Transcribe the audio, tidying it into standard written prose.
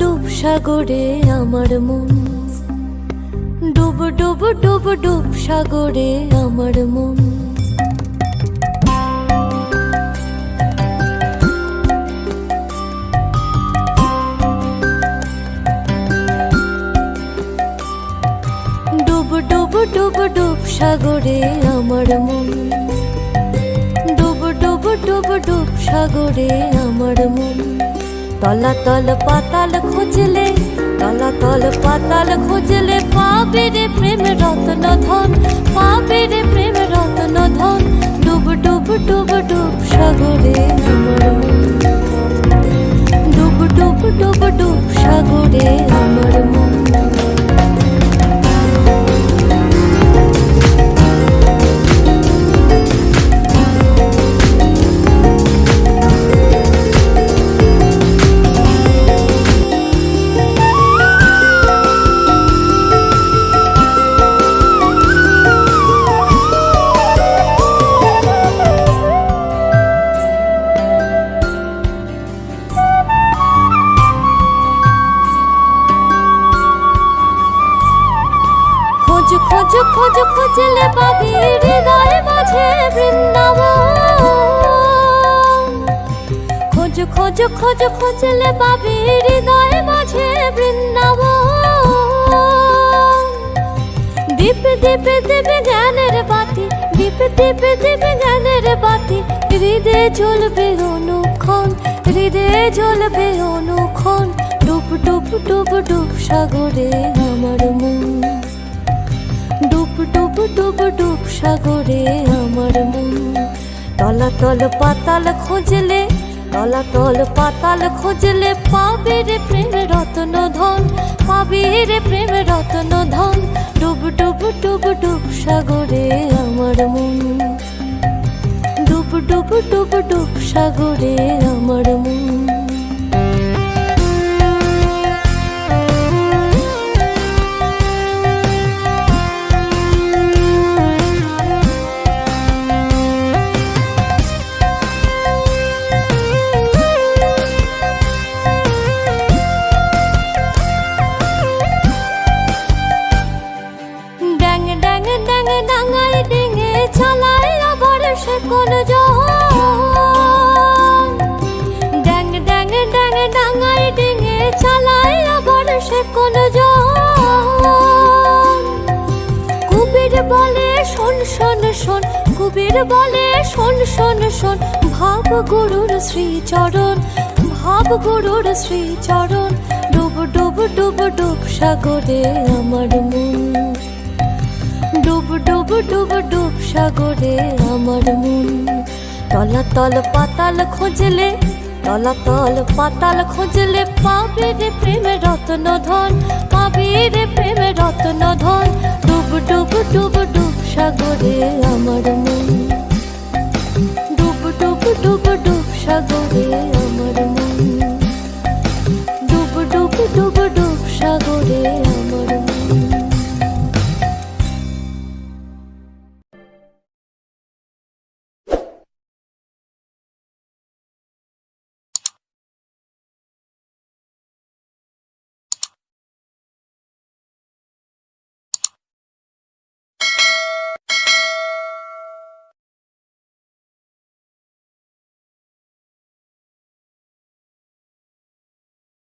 ডুব সাগরে আমার মন, ডুব ডুব ডুব ডুব সাগরে আমার মন। ডুব ডুব ডুব ডুব সাগরে আমার মন, ডুব ডুব ডুব ডুব সাগরে আমার মন। তলাতল পাতাল খুঁজলে, তলাতল পাতাল খুঁজলে পাবে রে প্রেম রত্ন ধন, পাবে রে প্রেম রত্ন ধন। ডুব ডুব ডুব ডুব সাগরে আমার মন, ডুব ডুব ডুব ডুব সাগরে আমার মন। খোঁজ খোঁজ খুঁজলে পাবি হৃদয় মাঝে বৃন্দাবন। খোঁজ খোঁজ খোঁজ খুঁজলে পাবি হৃদয় মাঝে বৃন্দাবন। দীপ দীপ দীপ জ্ঞানের বাতি, দীপ দীপ দীপ জ্ঞানের বাতি। হৃদয়ে জ্বলবে অনুক্ষণ, হৃদয়ে জ্বলবে অনুক্ষণ। ডুব ডুব ডুব ডুব সাগরে আমার মন, ডুব ডুব ডুব ডুব সাগরে আমার মন। তলাতল পাতাল খুঁজলে, তলাতল পাতাল খুঁজলে পাবে রে প্রেম রত্ন ধন, পাবে রে প্রেম রত্ন ধন। ডুব ডুব ডুব ডুব সাগরে আমার মন, ডুব ডুব ডুব ডুব সাগরে আমার মন। ডাঙায় ডিঙে চালায় আবার সে কোন জোহর। ড্যাং ড্যাং ড্যাং ডাঙায় ডিঙে চালায় আবার সে কোন জোহর। কুবির বলে শোন শোন শোন, কুবির বলে শোন শোন শোন। ভাব গুরুর শ্রীচরণ, ভাব গুরুর শ্রীচরণ। ডুব ডুব ডুব ডুব সাগরে আমার মন, ডুব ডুব ডুব ডুব সাগরে আমার মন। তলাতল পাতাল খুঁজলে, তলাতল পাতাল খুঁজলে পাবে রে প্রেম রত্ন ধন, পাবে রে প্রেম রত্ন ধন। ডুব ডুব ডুব ডুব সাগরে আমার মন।